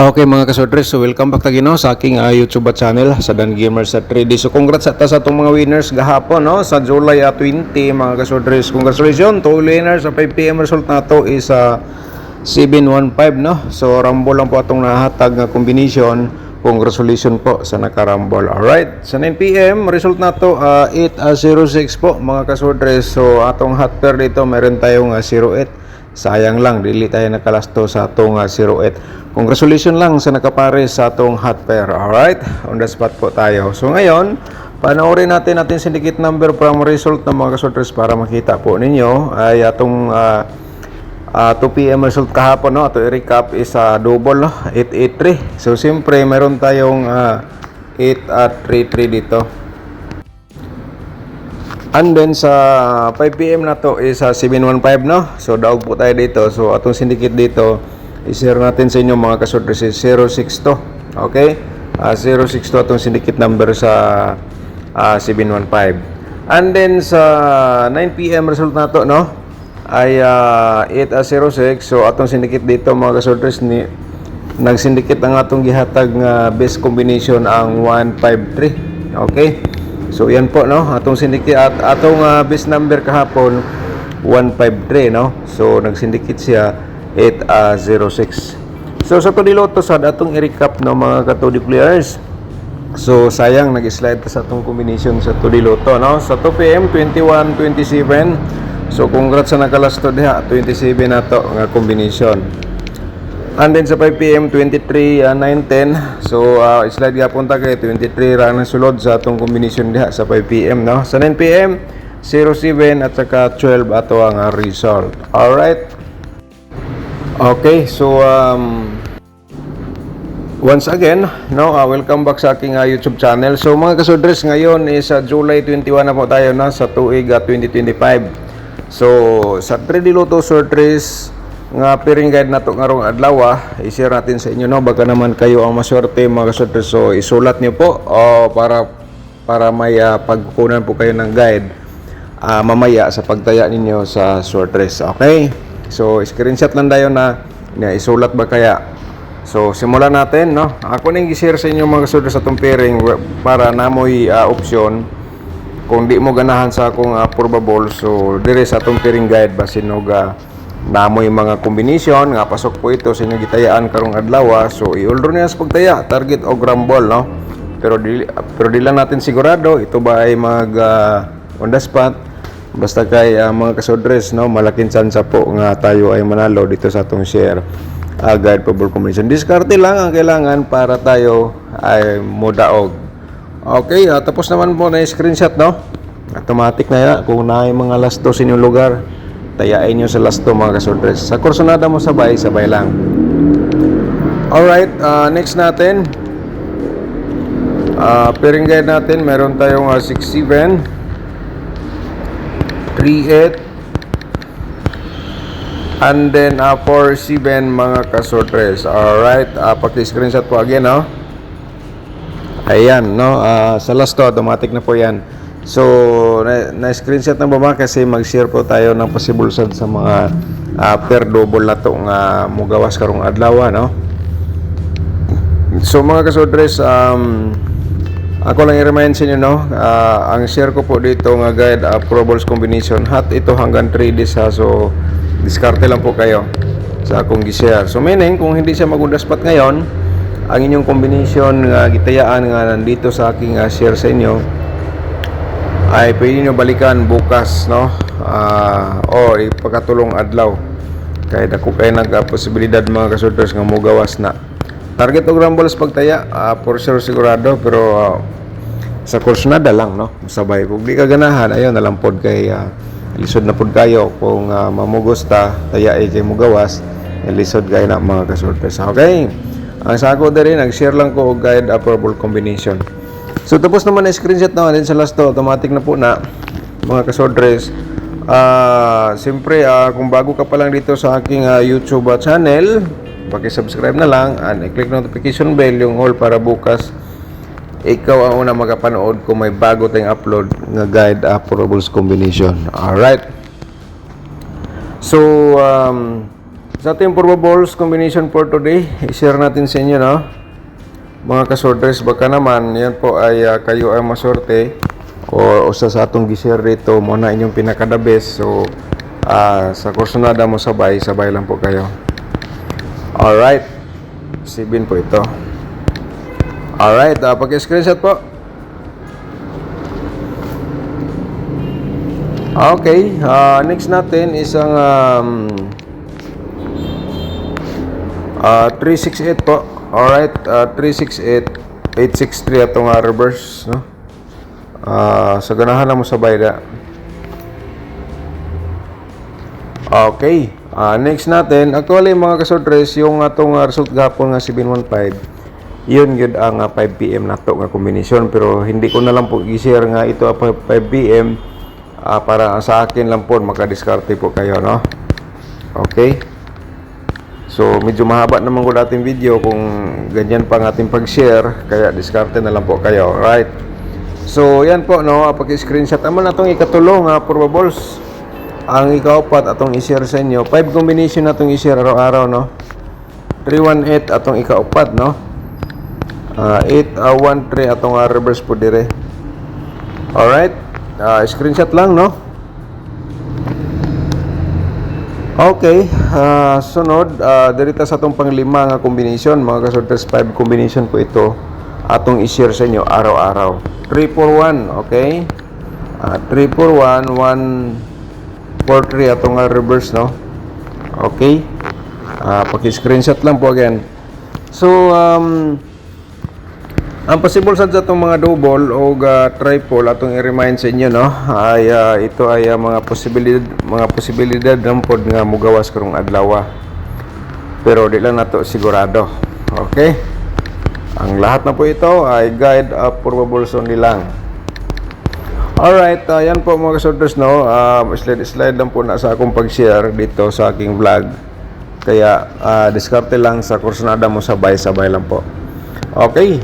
Okay mga kasodres, so welcome back again sa aking YouTube channel sa Dan Gamers sa 3D. So congrats sa itong mga winners gahapon sa July 20 mga kasodres. Congratulations to winners sa 5pm result na to is 715 So rumble lang po atong nahatag nga combination. Congratulations po sa nakarumble. Alright, sa 9pm result na to 806 po mga kasodres. So atong hot pair dito meron tayong 08. Sayang lang, dili tayo nakalasto sa atong 08. Congratulations lang sa nakapare sa atong hot pair. Alright, on the spot po tayo. So ngayon, panoorin natin syndicate number from result ng mga kasodres para makita po ninyo ay atong 2pm result kahapon. Ito i-recap is double 883. So siyempre meron tayong 833 dito. And then sa 5pm na to is 715 So daog po tayo dito. So atong syndicate dito i-share natin sa inyo mga kasodres is 062. Okay? 062 atong syndicate number sa 715. And then sa 9pm result na to ay 806. So atong syndicate dito mga kasodres ni nag-syndicate ang atong gihatag nga best combination ang 153. Okay? So yan po atong syndicate atong best number kahapon 153 So nag-syndicate siya 806. So sa tudiloto sad atong i-recap mga katudi players. So sayang nag-slide sa atong combination sa tudiloto Sa 2pm 2127. So congrats sa nakalasto diha 27 nato nga combination. And then sa 5pm 23 910. So slide gapon ta kay 23 ra nang sulod sa atong combination diha sa 5pm Sa 9pm 07 at saka 12 ato ang result. All right. Okay, so once again welcome back sa aking YouTube channel. So mga kasodres, ngayon is July 21 na po tayo sa tuig 2025. So sa 3D Lotto sorties nga pairing guide nato ngarong adlaw i-share natin sa inyo baka naman kayo ang maswerte mga kasodres. So isulat niyo po para may pagkukunan po kayo ng guide mamaya sa pagtaya ninyo sa sorties. Okay, so screenshot lang tayo na isulat ba kaya. So simulan natin ako nang i-share sa inyo mga kasodres sa itong pairing para namoy option kung di mo ganahan sa akong probable. So dire sa itong pairing guide basin namoy mga combination nga pasok po ito sa inyong gitayaan karong adlaw. So i-order niya sa pagtaya target o rumble pero di lang natin sigurado ito ba ay mag on the spot. Basta kay mga kasodres malaking chance po nga tayo ay manalo dito sa atong share guide probable combination. Diskarte lang ang kailangan para tayo ay modaog. Okay, tapos naman po na screenshot automatic na yan kung naay mga lasto sa inyong lugar. Tayain nyo sa lasto mga kasodres. Sa kursonada mo sabay lang. Alright, next natin pairing guide natin. Meron tayong 67 38 and then 47 mga kasodres. Alright, paki-screenshot po again ayan sa lasto automatic na po yan. So na-screenshot na ba kasi mag-share po tayo ng possible sad sa mga per double na to nga mugawas karong adlaw So mga kasodres, ako lang i-remind sa inyo ang share ko po dito nga guide probables combination hot ito hanggang 3 days so diskarte lang po kayo sa akong gi-share. So meaning kung hindi siya mag-on the spot ngayon, ang inyong combination nga gitayaan nga nandito sa aking share sa inyo ay pwede nyo balikan bukas o ipagkatulong adlaw kaya dako kayo nag-posibilidad mga kasodres nga mugawas na target o rumbles pagtaya for sure sigurado pero sa kursonada lang masabay kung di ka ganahan ayaw na lang pod kay lisod na pod kayo kung mamugos ta taya ay kay mugawas lisod kayo na mga kasodres. Okay, ang sako diri nag-share lang ko og guide probable combination. So tapos naman na screenshot din sa last automatic na po na mga kasodres. Siyempre kung bago ka pa lang dito sa aking YouTube channel, paki-subscribe na lang and i-click notification bell yung all para bukas ikaw ang una makapanood kung may bago tayong upload nga guide probables combination. Alright, so Sa ating purple balls combination for today, i-share natin sa inyo, no? Mga kasordres, baka naman, yan po ay kayo ay maswerte o usa sa atong gi-share dito mo na inyong pinaka-the best. So, sa kursunada mo sabay lang po kayo. Alright, 7 po ito. Alright, pag-screenshot po. Okay, next natin isang 368 po. Alright, 368 863 atong reverse, no? Sa ganahan na mo sabay da. Okay, next natin, actually mga kasordres, yung atong result gapon nga 715, yun yun ang 5 PM na to nga kombinasyon, pero hindi ko na lang po i-share nga ito 5 PM para sa akin lang po makadiskarte po kayo, no? Okay, so medyo mahaba naman ko dating video kung ganyan pa ang ating pag-share, kaya diskarte na lang po kayo. Right, so yan po, no? Pag-screenshot naman na itong ikatulong purple balls. Ang ikaapat atong i-share sa inyo, 5 combination na itong i-share araw-araw, no? 318 atong ikaapat, no? 813 atong reverse po dire. Alright, screenshot lang, no? Okay, sunod, dirita sa atong panglima nga combination, mga kasordres, 5 combination po ito atong i-share sa inyo araw-araw. 341, okay? 341 143 atong reverse, no? Okay, paki-screenshot lang po again. So ang possible sa itong mga double o triple atong i-remind sa inyo, no, ay ito ay mga posibilidad ng pod nga mugawas karong adlaw, pero di lang nato sigurado. Okay, ang lahat na po ito ay guide purple balls only lang. Alright, yan po mga kasorders, no? Slide lang po na sa akong pag-share dito sa aking vlog. Kaya, diskarte lang sa kursunada mo, sabay lang po. Okay,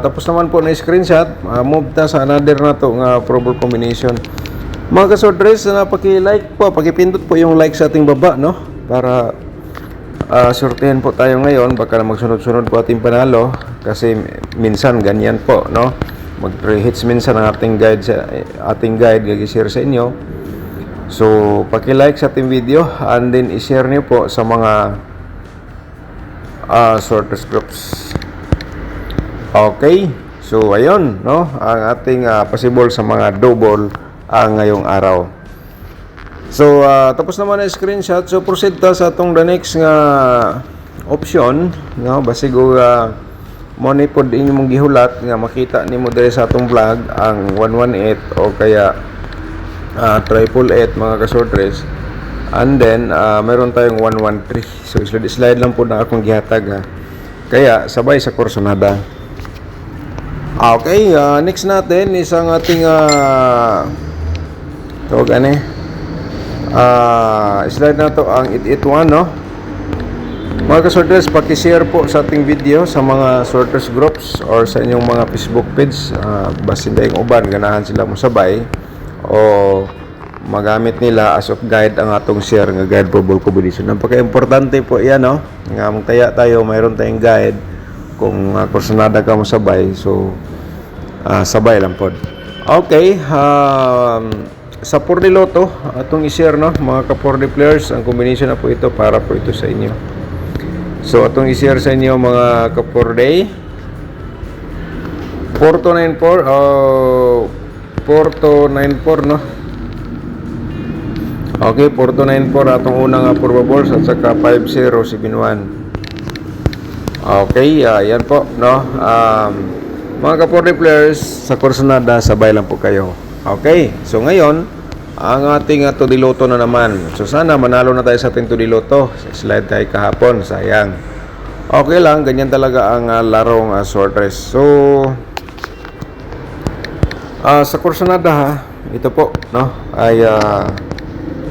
tapos naman po na screenshot. Move ta sa another na to nga purple combination. Mga kasorders, paki-like po, paki-pindot po yung like sa ating baba, no? Para sortehan po tayo ngayon. Baka na magsunod-sunod po ating panalo. Kasi minsan ganyan po, no? Mag 3 hits minsan ang ating guide gagi-share sa inyo. So paki-like sa ating video and then i-share niyo po sa mga sorters groups. Okay, so ayun, no, ang ating possible sa mga double ngayong araw. So tapos naman ang screenshot. So proceed ta sa atong the next nga option, no, basig mo ni pod inyo mong gihulat nga makita nimo diri sa atong vlog ang 118 o kaya 888 mga kasordres, and then meron tayong 113. So slide lang po na akong gihatag, kaya sabay sa kursunada. Okay, next natin is ang ating slide na to ang 881, no? Mga kasorders, paki-share po sa ating video sa mga sorters groups or sa inyong mga Facebook page. Basin na yung uban, ganahan sila mo sabay o magamit nila as of guide ang atong share nga guide for ball combination. Napaka-importante po yan, no? Nga mong taya tayo, mayroon tayong guide kung kursunada ka mo sabay. So, sabay lang po. Okay, sa 4D Lotto, atong i-share, no? Mga ka-4D players, ang combination na po ito para po ito sa inyo. So atong i-share sa inyo mga ka-4D, 4294 4294, no? Okay, 4294 atong unang purple balls at saka 5071. Okay, yan po, no? Mga ka-4D players, sa kursunada sabay lang po kayo. Okay, so ngayon ang ating Tudiloto na naman. So sana manalo na tayo sa ating Tudiloto. Slide tayo kahapon, sayang. Okay lang, ganyan talaga ang larong sortress. So sa kursunada ito po, no, ay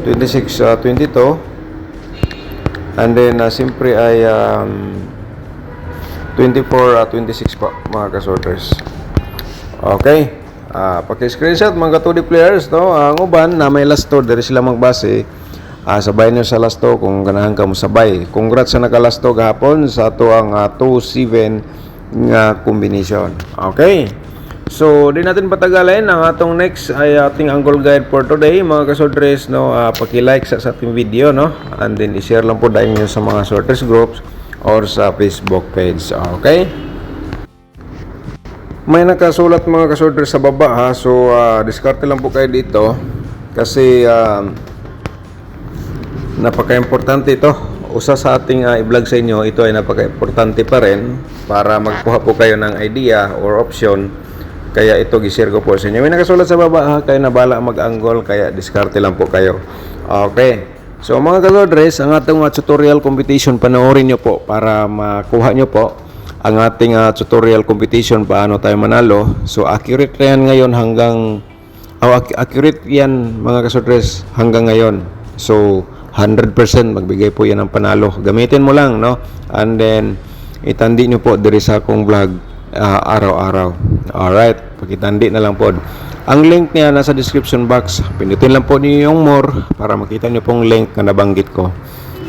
26 22, and then siyempre ay 24 26 po mga kasorters. Okay, paki-screenshot mga 2D players, no? Ang uban na may last tour, diri sila magbase sabay nyo sa lasto kung ganahan ka mo sabay. Congrats sa nakalasto gahapon sa ato ang 2-7 nga combination. Okay. So, di natin patagalin. Ang atong next ay ating angle guide for today. Mga kasodres, no, paki-like sa ating video, no? And then, i-share lang po dahil nyo sa mga sorters groups or sa Facebook page. Okay? May nakasulat mga kasodres sa baba, ha? So, diskarte lang po kayo dito. Kasi, napaka-importante ito. Usa sa ating i-vlog sa inyo, ito ay napaka-importante pa rin para magkuha po kayo ng idea or option. Kaya ito gi-share ko po sa inyo. May nakasulat sa baba, ha? Kayo na bala mag-angle, kaya diskarte lang po kayo. Okay. So mga kalodres, ang ating tutorial competition, panoorin nyo po para makuha nyo po ang ating tutorial competition paano tayo manalo. So accurate yan ngayon hanggang accurate yan mga kasodres hanggang ngayon. So 100% magbigay po yan ng panalo. Gamitin mo lang, no? And then itandi nyo po diri sa akong vlog araw-araw. Alright, pakitandi na lang po. Ang link niya nasa description box. Pindutin lang po niyo yung more para makita niyo pong link na nabanggit ko.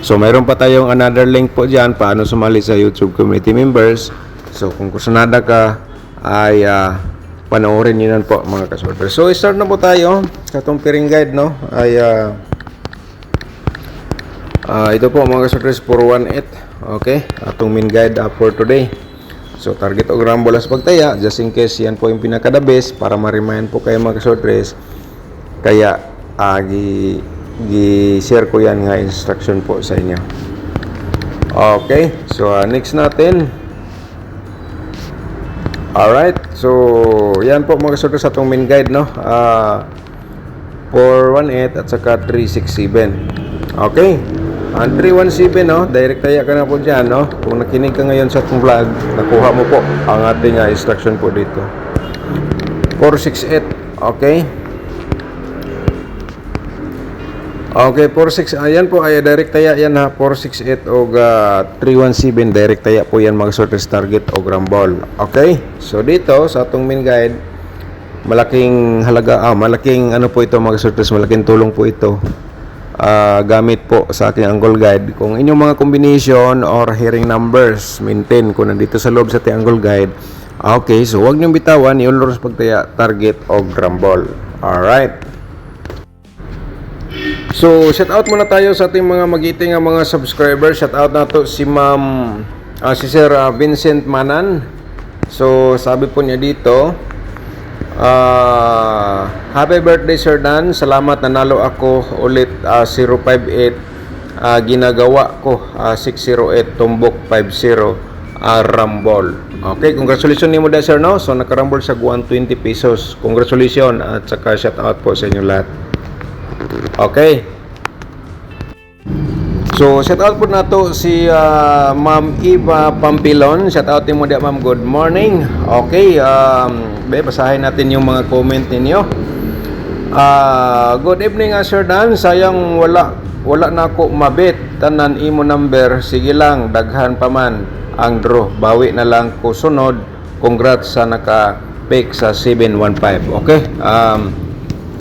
So mayroon pa tayong another link po dyan paano sumali sa YouTube community members. So kung kusunada ka ay panoorin niyo po mga kasorter. So start na po tayo sa itong pairing guide, no? Ay ito po mga kasorters, 418. Okay, atong main guide for today. So target og rumble sa pagtaya, just in case yan po yung pinaka-the best para ma-remind po kayo mga kasorters. Kaya gi-share ko yan nga instruction po sa inyo. Okay, so next natin. Alright, so yan po mga kasorters atong main guide, no? 418 at saka 367. Okay. Ang 317, no? Direct taya ka na po dyan, no? Kung nakinig ka ngayon sa itong vlog, nakuha mo po ang ating instruction po dito. 468, okay? Okay, 46, ayan po, ay direct taya yan, ha? 468 o 317, direct taya po yan mga sorters target o rumble. Okay? So dito, sa atong main guide, malaking halaga, malaking ano po ito mga sorters, malaking tulong po ito. Gamit po sa aking angle guide. Kung inyong mga combination or hearing numbers maintain kung nandito sa loob sa ating angle guide, okay, so huwag niyong bitawan, i-honor sa pagtaya target o rumble. Alright, so shout out muna tayo sa ating mga magiting mga subscribers. Shout out na to si ma'am si Sir Vincent Manan. So sabi po niya dito, happy birthday Sir Dan, salamat, nanalo ako ulit 058, ginagawa ko 608 tumbok 50 rumble. Okay, congratulations ni mo da sir, no? So naka-rumble sa 120 pesos. Congratulations at saka shout out po sa inyo lahat. Okay, so shout out po na to si Ma'am Eva Pampilon. Shout out mo dia ma'am, good morning. Okay, basahin natin yung mga comment ninyo. Good evening Sir Dan, sayang wala na ako mabit tanan imo number. Sige lang, daghan pa man ang draw, bawi na lang ko sunod. Congrats sa naka-pick sa 715. Okay,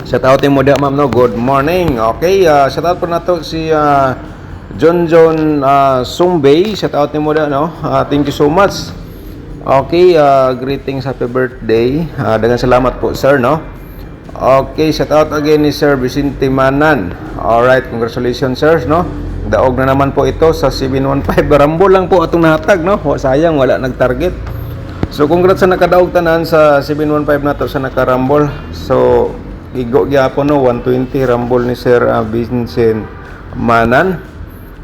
shout out mo dia ma'am, no? Good morning. Okay, shout out po na to si John Sumbay. Shout out mo dia, no? Thank you so much. Okay, greetings, happy birthday. Dengan salamat po sir, no? Okay, shout out again ni Sir Vicente Manan. Alright, congratulations sir, no? Daog na naman po ito sa 715. Rambo lang po atong nahatag, no? Sayang wala nag-target. So congrats sa nakadaog tanan sa 715 na to sa nakarambol. So igo gyapon, no? 120 rambol ni Sir Vincent Manan.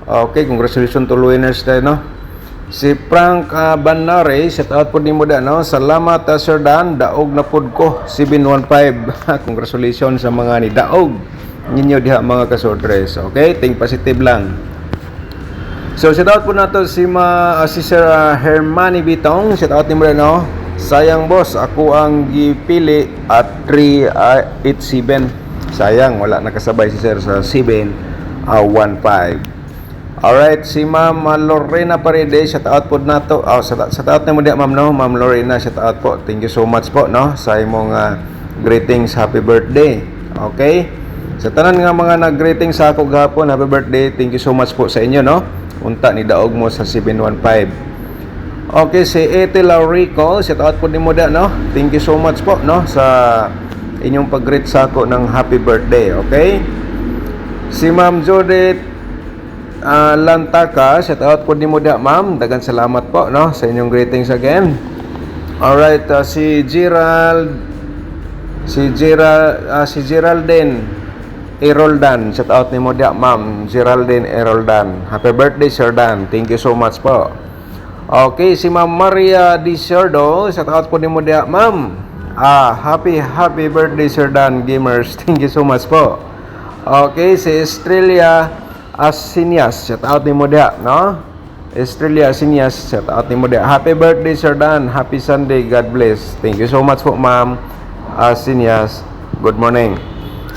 Okay, congratulations to winners tayo, no? Si Frank Banare, shout out po ni mo da, no? Salamat Sir Dan, daog na pod ko 715. Congratulations sa mga ni daog ninyo diha mga kasodres. Okay, think positive lang. So shout out po nato si Sir Hermani Bitong. Shout out ni mo da, no? Sayang boss, ako ang gipili at 387. Sayang wala nakasabay si Sir sa 715. Alright, si Ma'am Lorena Paredes, shout out po na to. Shout out na mo diya ma'am, no? Ma'am Lorena, shout out po. Thank you so much po, no? Sa imong greetings, happy birthday. Okay? Sa tanan nga mga nag-greeting sa ako gahapon, happy birthday. Thank you so much po sa inyo, no? Unta ni daog mo sa 715. Okay, si Ethel Laurico, shout out po ni mo da, no? Thank you so much po, no? Sa inyong pag-greet sa ako ng happy birthday, okay? Si Ma'am Judith Lantaka, shout out po ni mo da, ma'am. Dagan salamat po, no? Sa inyong greetings again. Alright, si Geraldine Eroldan, shout out ni mo dia, ma'am. Geraldine Eroldan, happy birthday Sir Dan, thank you so much po. Okay, si Ma'am Maria Di Sordo, shout out po ni mo dia, ma'am. Happy birthday Sir Dan Gamers, thank you so much po. Okay, si Estrella Asinias, shout out ni mo dia, no? Estrella Asinias, shout out ni mo dia, happy birthday Sir Dan, happy Sunday, God bless, thank you so much po, ma'am Asinias. Good morning.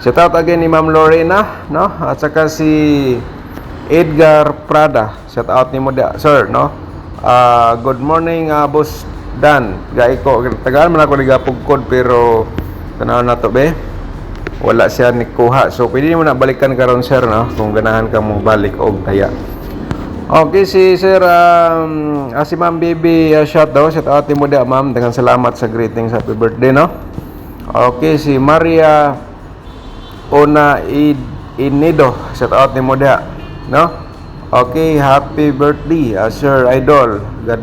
Shout out again ni Ma'am Lorena, no? At saka si Edgar Prada. Shout out ni mo dia, sir, no? Good morning, Boss Dan. Gay ko, tagal man ako nagapugkod pero tanaw na to be. Wala siya ni kuha. So pwede mo na balikan karon, sir, no? Kung ganahan ka mong balik og taya. Okay, si Sir si Ma'am Baby shout out ni mo dia, ma'am. Dengan salamat sa greetings, happy birthday, no? Okay, si Maria Ona Inido, shout out ni mo dia, no? Okay, happy birthday, Sir Idol. God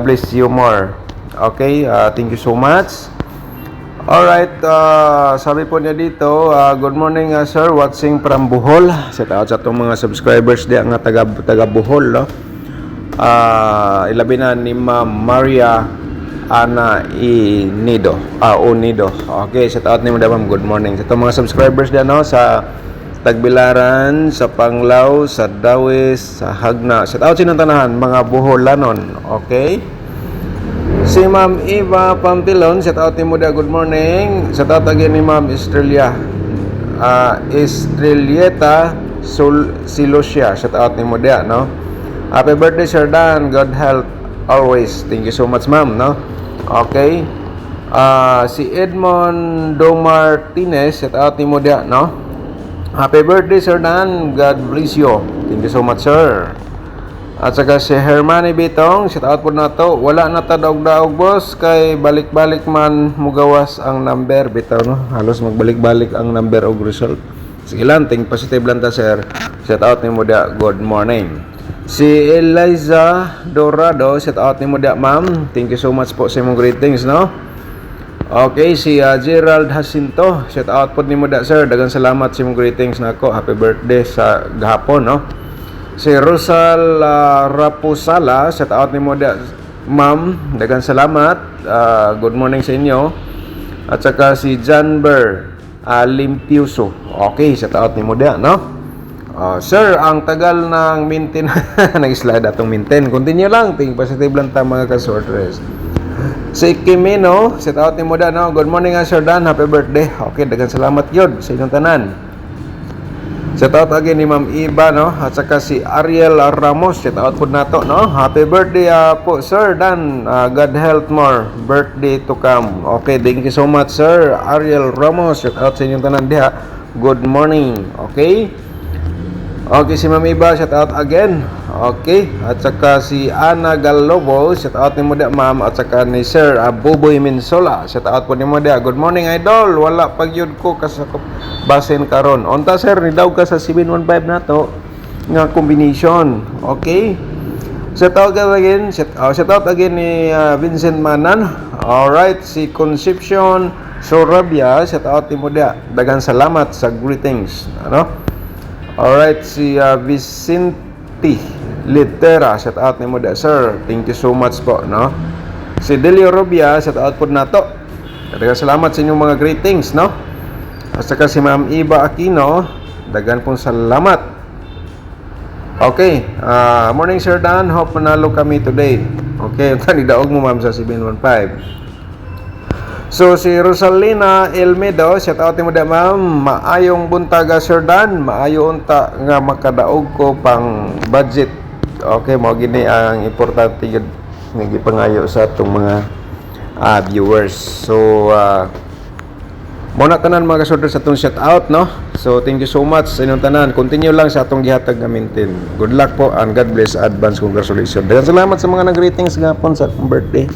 bless you more. Okay, thank you so much. Alright, sabi po niya dito, good morning, sir, watching from Bohol. Shout out sa itong mga subscribers diya nga taga Bohol, no? Ilabi na ni Ma'am Maria Ana Inido, Unido. Okay, shout out ni ma'am, good morning sa itong mga subscribers diyan, no? Sa Tagbilaran, sa Panglao, sa Dawis, sa Hagna. Shout out sinong tanahan, mga Boholanon. Okay, si Ma'am Eva Pampilon, shout out ni mo dia, good morning. Shout out again ni Ma'am Estrelieta Silosia, shout out ni mo dia, no? Happy birthday Sir Dan, God health always, thank you so much, ma'am, no? Okay, si Edmond Do Martinez, shout out ni mo dia, no? Happy birthday Sir Dan, God bless you, thank you so much, sir. At saka si Hermani Bitong, shout out po na to. Wala na ta daog-daog, boss, kay balik-balik man mugawas ang number bitaw, no? Halos magbalik-balik ang number og result. Sige lang, think positive lang ta, sir. Shout out ni mo dia, good morning. Si Eliza Dorado, shout out ni mo dia, ma'am. Thank you so much po sa imong greetings, no? Okay, si Gerald Jacinto, shout out po ni mo dia, sir. Daghang salamat sa imong greetings nako. Happy birthday sa gahapon, no? Si Rosal Raposala, shout out ni mo dia, ma'am. Daghang salamat. Good morning sa inyo. At saka si Janber Limpiuso. Okay, shout out ni mo dia, no? Sir, ang tagal ng maintain nag-slide atong maintain. Continue lang, ting positive lang ta mga ka-sortress. Si Kimino, shout out ni mo dia, no? Good morning, Sir Dan, happy birthday. Okay, daghang salamat yun sa inyong tanan. Shout out again ni Ma'am Iba, no? At saka si Ariel Ramos, shout out po nato, no? Happy birthday po, Sir Dan. God health more. Birthday to come. Okay, thank you so much, Sir Ariel Ramos. Shout out sa inyong tanan diha. Good morning. Okay? Okay, si Ma'am Iba, shout out again. Okay, at saka si Ana Galobo, shout out ni mo dia, ma'am. At saka ni Sir Buboy Minsola, shout out po ni mo dia. Good morning, idol. Wala pagyud ko kasakop basin karon. Unta, sir, ni daw ka sa 715 nato nga combination. Okay, shout out again. Shout out again ni Vincent Manan. Alright, si Concepcion Sorabia, shout out ni mo dia. Daghang salamat sa greetings, ano? Alright, si Vicente Litera, shout out ni mo da, sir. Thank you so much po, no? Si Delio Robia, shout out po na to. Daghang salamat sa inyong mga greetings, no? At saka si Ma'am Iba Aquino, daghang pong salamat. Okay, morning Sir Dan, hope manalo kami today. Okay, tani daog mo, ma'am, sa 715. So si Rosalina Elmedo, shout out mo da, ma'am. Maayong buntaga Sir Dan, maayo unta nga makadaog ko pang budget. Okay, mo gini ang importante yun nga gipangayo sa atong mga viewers. So Muna tanan mga kasorders sa atong shout out, no? So thank you so much sa inyong tanan. Continue lang sa atong gihatag nga maintain. Good luck po and God bless, advance congratulations. Daghang salamat sa mga nag-greetings gapon sa akong birthday.